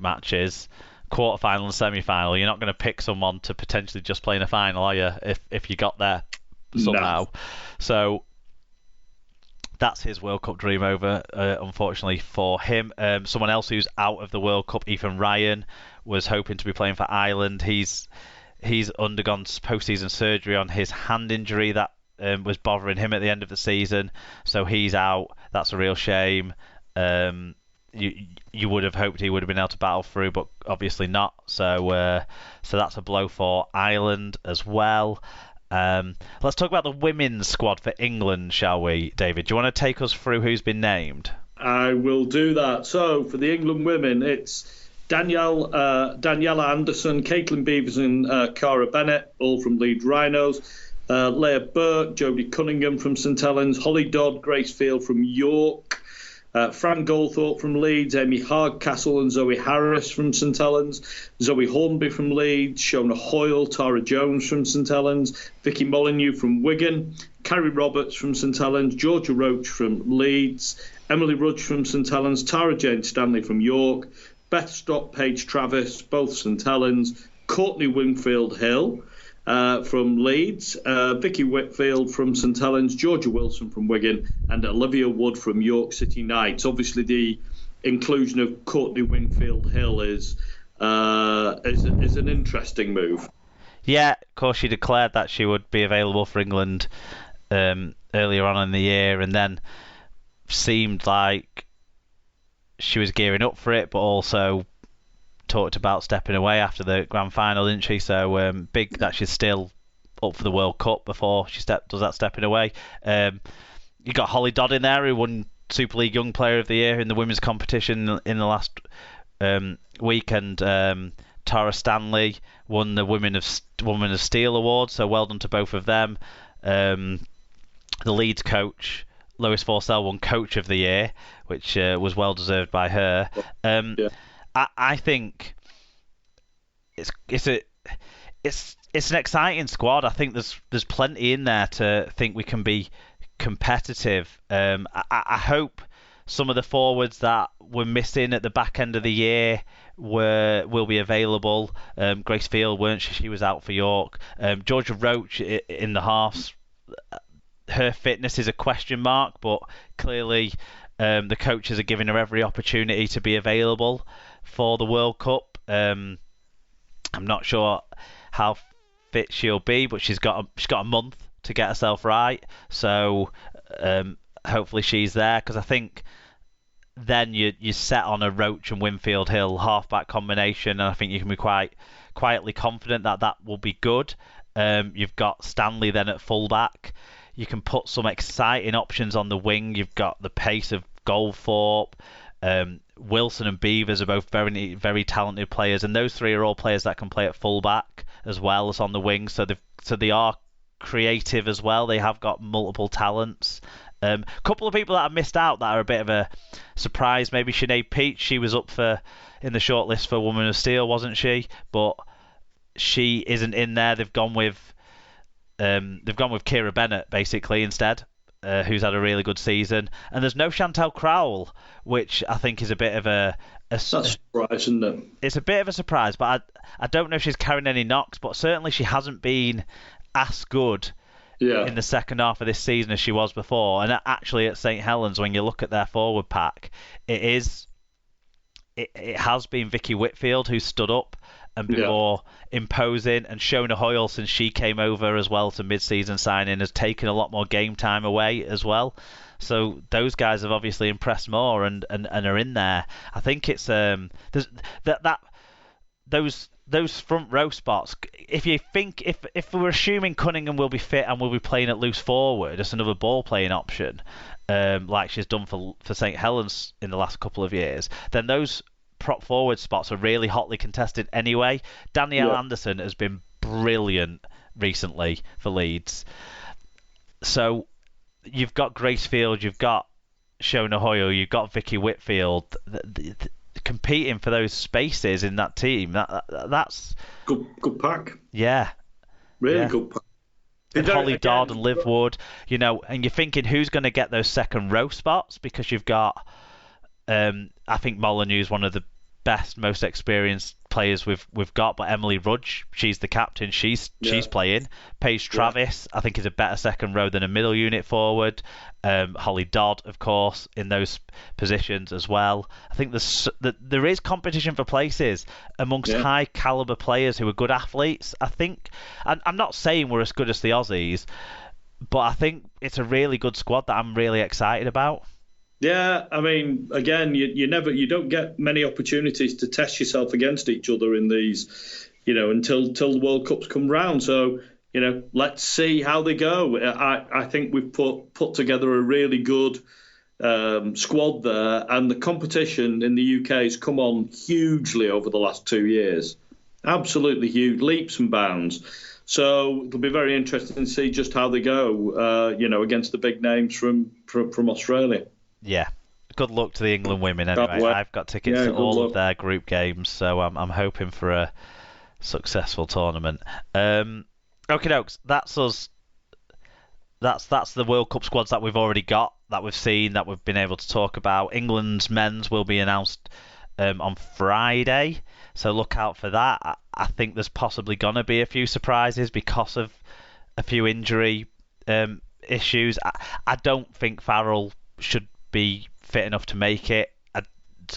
matches, quarter-final and semi-final. You're not going to pick someone to potentially just play in a final, are you, if you got there somehow? No. So that's his World Cup dream over, unfortunately for him. Someone else who's out of the World Cup, Ethan Ryan, was hoping to be playing for Ireland. He's undergone post-season surgery on his hand injury that was bothering him at the end of the season, so he's out. That's a real shame. You would have hoped he would have been able to battle through, but obviously not. So that's a blow for Ireland as well. Let's talk about the women's squad for England, shall we, David? Do you want to take us through who's been named? I will do that. So for the England women, it's Daniela Anderson, Caitlin Beavers and Cara Bennett, all from Leeds Rhinos. Leah Burke, Jodie Cunningham from St Helens, Holly Dodd, Grace Field from York, Fran Goldthorpe from Leeds, Amy Hardcastle and Zoe Harris from St Helens, Zoe Hornby from Leeds, Shona Hoyle, Tara Jones from St Helens, Vicky Molyneux from Wigan, Carrie Roberts from St Helens, Georgia Roach from Leeds, Emily Rudge from St Helens, Tara Jane Stanley from York, Beth Stott, Paige Travis, both St Helens, Courtney Winfield Hill from Leeds, Vicky Whitfield from St Helens, Georgia Wilson from Wigan, and Olivia Wood from York City Knights. Obviously, the inclusion of Courtney Winfield Hill is an interesting move. Yeah, of course, she declared that she would be available for England earlier on in the year, and then seemed like she was gearing up for it, but also talked about stepping away after the grand final, didn't she? So big that she's still up for the World Cup before she does that stepping away. You got Holly Dodd in there, who won Super League Young Player of the Year in the women's competition in the last week, and Tara Stanley won the Woman of Steel award. So well done to both of them. The Leeds coach, Lois Forsell, won Coach of the Year, which was well deserved by her. Yeah. I think it's an exciting squad. I think there's plenty in there to think we can be competitive. I hope some of the forwards that were missing at the back end of the year will be available. Grace Field weren't she? She was out for York. Georgia Roach in the halves. Her fitness is a question mark, but clearly the coaches are giving her every opportunity to be available for the World Cup. I'm not sure how fit she'll be, but she's got a month to get herself right. So hopefully she's there, because I think then you set on a Roach and Winfield Hill halfback combination, and I think you can be quite quietly confident that will be good. You've got Stanley then at fullback. You can put some exciting options on the wing. You've got the pace of Goldthorpe. Wilson and Beavers are both very, very talented players, and those three are all players that can play at fullback as well as on the wing. So they are creative as well. They have got multiple talents. A couple of people that have missed out that are a bit of a surprise. Maybe Sinead Peach. She was up in the shortlist for Woman of Steel, wasn't she? But she isn't in there. They've gone with Kira Bennett basically instead, who's had a really good season. And there's no Chantel Crowell, which I think is a bit of a surprise, isn't it? It's a bit of a surprise, but I don't know if she's carrying any knocks, but certainly she hasn't been as good in the second half of this season as she was before. And actually at St Helens, when you look at their forward pack, it has been Vicky Whitfield who stood up and been more imposing, and Shona Hoyle, since she came over as well to mid-season signing, has taken a lot more game time away as well. So those guys have obviously impressed more and are in there. I think it's there's those front row spots. If you think if we're assuming Cunningham will be fit and will be playing at loose forward, it's another ball playing option, like she's done for St Helens in the last couple of years, then those prop forward spots are really hotly contested anyway. Danielle Anderson has been brilliant recently for Leeds. So you've got Grace Field, you've got Shona Hoyle, you've got Vicky Whitfield competing for those spaces in that team. That's good pack. Yeah, really good pack. And Holly Dodd and Liv Wood, and you're thinking who's going to get those second row spots, because you've got I think Molyneux's one of the best, most experienced players we've got. But Emily Rudge, she's the captain. She's playing. Paige Travis, I think, is a better second row than a middle unit forward. Holly Dodd, of course, in those positions as well. I think there is competition for places amongst high caliber players who are good athletes. I think, and I'm not saying we're as good as the Aussies, but I think it's a really good squad that I'm really excited about. Yeah, I mean, again, you don't get many opportunities to test yourself against each other in these, until the World Cups come round. So, let's see how they go. I think we've put together a really good squad there, and the competition in the UK has come on hugely over the last 2 years. Absolutely huge, leaps and bounds. So it'll be very interesting to see just how they go, against the big names from Australia. Yeah, good luck to the England women anyway. I've got tickets to all of their group games, so I'm hoping for a successful tournament. Okay, dokes, that's us. That's the World Cup squads that we've already got, that we've seen, that we've been able to talk about. England's men's will be announced on Friday, so look out for that. I think there's possibly going to be a few surprises because of a few injury issues. I don't think Farrell should be fit enough to make it.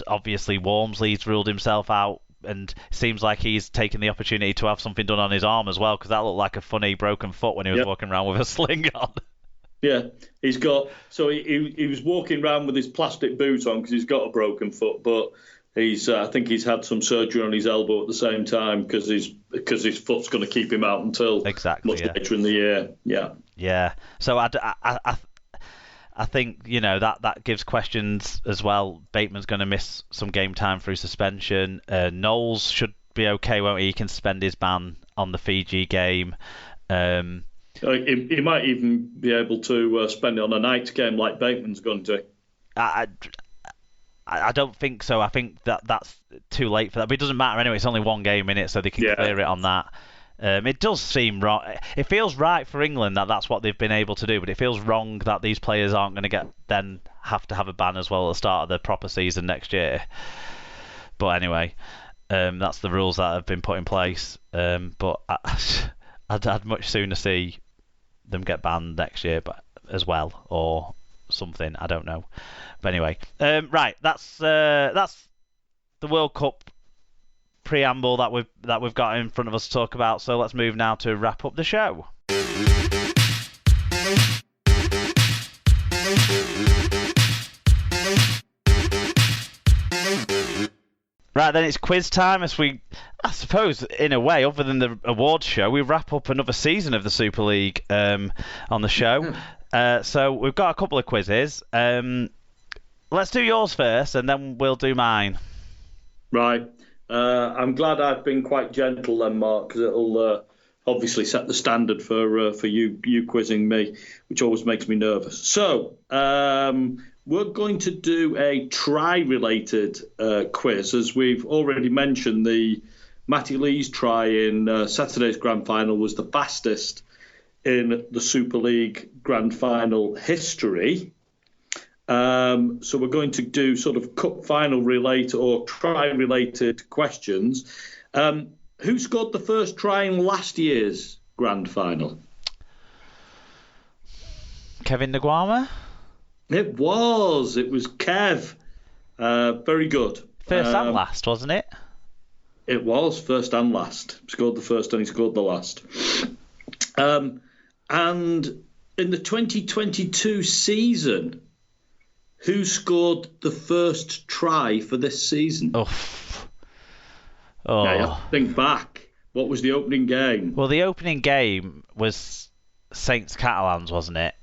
Obviously, Walmsley's ruled himself out, and it seems like he's taken the opportunity to have something done on his arm as well, because that looked like a funny broken foot when he was walking around with a sling on. Yeah, he's got. So he was walking around with his plastic boot on because he's got a broken foot, but I think he's had some surgery on his elbow at the same time because his foot's going to keep him out until much later in the year. Yeah. Yeah. So I think, that gives questions as well. Bateman's going to miss some game time through suspension. Knowles should be okay, won't he? He can suspend his ban on the Fiji game. He might even be able to spend it on a night game like Bateman's going to. I don't think so. I think that's too late for that. But it doesn't matter anyway. It's only one game in it, so they can clear it on that. It does seem wrong. It feels right for England that's what they've been able to do, but it feels wrong that these players aren't going to have to have a ban as well at the start of the proper season next year. But anyway, that's the rules that have been put in place. But I'd much sooner see them get banned next year, but as well, or something. I don't know. But anyway, right. That's the World Cup preamble that we've got in front of us to talk about. So let's move now to wrap up the show. Right, then it's quiz time. I suppose, in a way, other than the awards show, we wrap up another season of the Super League on the show. So we've got a couple of quizzes. Let's do yours first, and then we'll do mine. Right. I'm glad I've been quite gentle then, Mark, because it'll obviously set the standard for you quizzing me, which always makes me nervous. So we're going to do a try-related quiz, as we've already mentioned. The Matty Lees try in Saturday's grand final was the fastest in the Super League grand final history. So we're going to do sort of cup final related or try related questions. Who scored the first try in last year's grand final? Kevin Nguama? It was Kev. Very good. First and last, wasn't it? It was first and last. He scored the first and he scored the last. And in the 2022 season, who scored the first try for this season? Oh. Now you have to think back. What was the opening game? Well, the opening game was St Helens, wasn't it?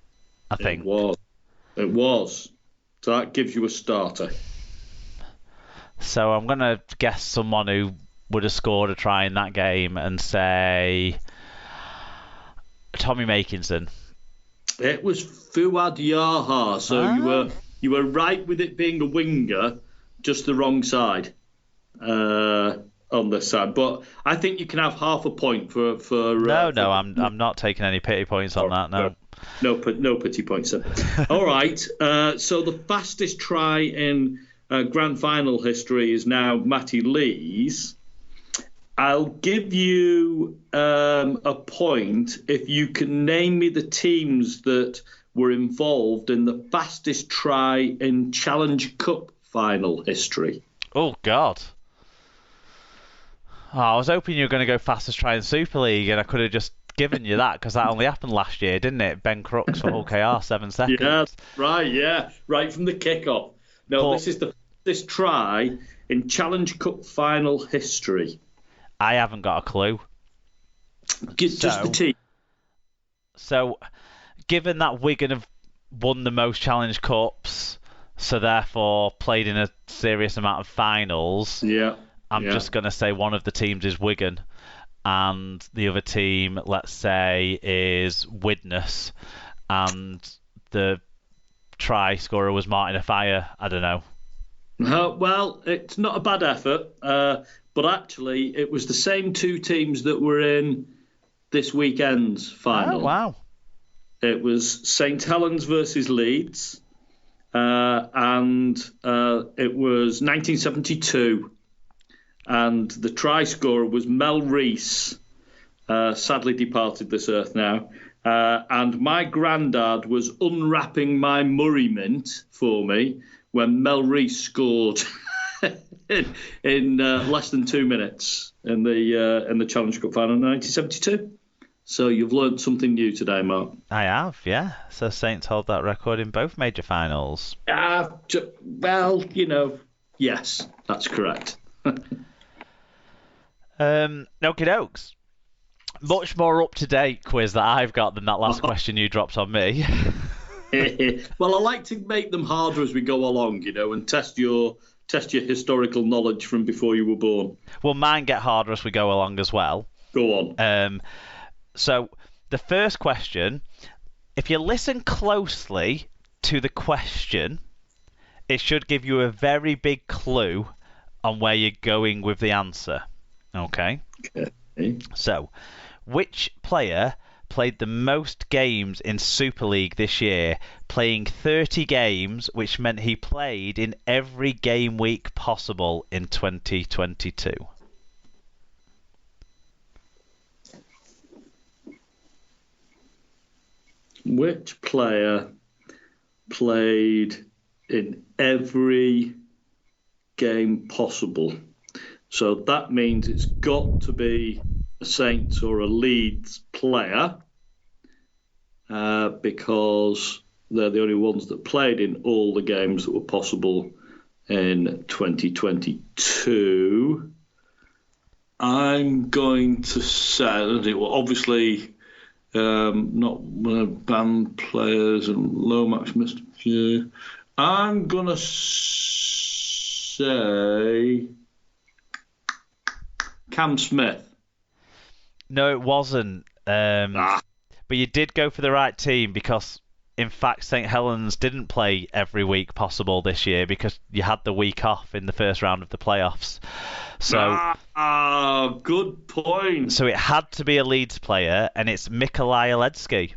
I think. It was. So that gives you a starter. So I'm going to guess someone who would have scored a try in that game and say Tommy Makinson. It was Fuad Yaha. So you were right with it being a winger, just the wrong side on this side. But I think you can have half a point for. No, I'm not taking any pity points on that. No. No pity points. All right. So the fastest try in grand final history is now Matty Lees. I'll give you a point if you can name me the teams that were involved in the fastest try in Challenge Cup final history. Oh, God. Oh, I was hoping you were going to go fastest try in Super League, and I could have just given you that because that only happened last year, didn't it? Ben Crooks for OKR, 7 seconds. Yeah, right, yeah. Right from the kickoff. No, this is this try in Challenge Cup final history. I haven't got a clue. Just the team. So, given that Wigan have won the most Challenge Cups, so therefore played in a serious amount of finals, I'm just going to say one of the teams is Wigan, and the other team, let's say, is Widnes, and the try scorer was Martin Afire. I don't know. Well, it's not a bad effort, but actually it was the same two teams that were in this weekend's final. Oh, wow. It was St Helens versus Leeds, and it was 1972. And the try scorer was Mel Rees, sadly departed this earth now. And my granddad was unwrapping my Murray mint for me when Mel Rees scored in less than 2 minutes in the Challenge Cup final in 1972. So you've learned something new today, Mark. I have, yeah. So Saints hold that record in both major finals. Well, yes, that's correct. Okie dokes. Much more up-to-date quiz that I've got than that last question you dropped on me. Well, I like to make them harder as we go along, and test your historical knowledge from before you were born. Well, mine get harder as we go along as well. Go on. So the first question, if you listen closely to the question, it should give you a very big clue on where you're going with the answer. Okay. So, which player played the most games in Super League this year, playing 30 games, which meant he played in every game week possible in 2022? Which player played in every game possible? So that means it's got to be a Saints or a Leeds player because they're the only ones that played in all the games that were possible in 2022. I'm going to say, obviously, not band players and Lomax missed a few. I'm going to say Cam Smith. No, it wasn't. But you did go for the right team because, in fact, St Helens didn't play every week possible this year because you had the week off in the first round of the playoffs. So, good point. So it had to be a Leeds player, and it's Mikolaj Aledski.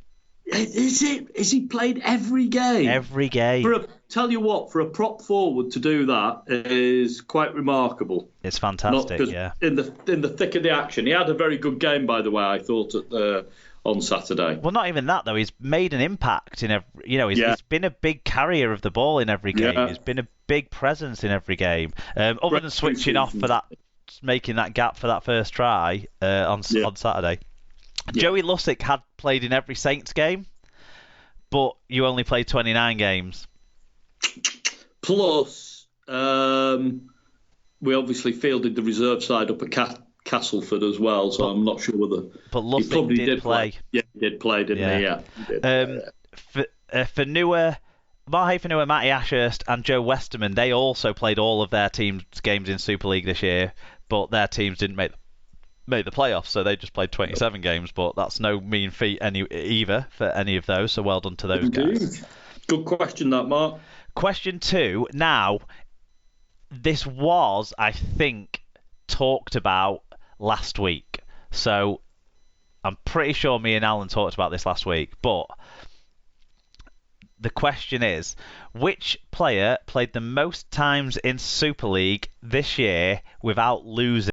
Is it? Is he played every game? Every game. Tell you what, for a prop forward to do that is quite remarkable. It's fantastic, yeah. In the thick of the action, he had a very good game, by the way. I thought on Saturday. Well, not even that though. He's made an impact in every. He's been a big carrier of the ball in every game. Yeah. He's been a big presence in every game. Other than switching off for that, making that gap for that first try on Saturday. Yeah. Joey Lussick had played in every Saints game, but you only played 29 games. Plus, we obviously fielded the reserve side up at Castleford as well, so I'm not sure whether. But Lussick did play. Yeah, he did play, didn't he? Yeah. For Fanua, Matty Ashurst, and Joe Westerman, they also played all of their teams' games in Super League this year, but their teams didn't make the playoffs, so they just played 27 games. But that's no mean feat either for any of those. So well done to those guys. Good question, that, Mark. Question 2. Now, this was, I think, talked about last week. So I'm pretty sure me and Alan talked about this last week. But the question is, which player played the most times in Super League this year without losing?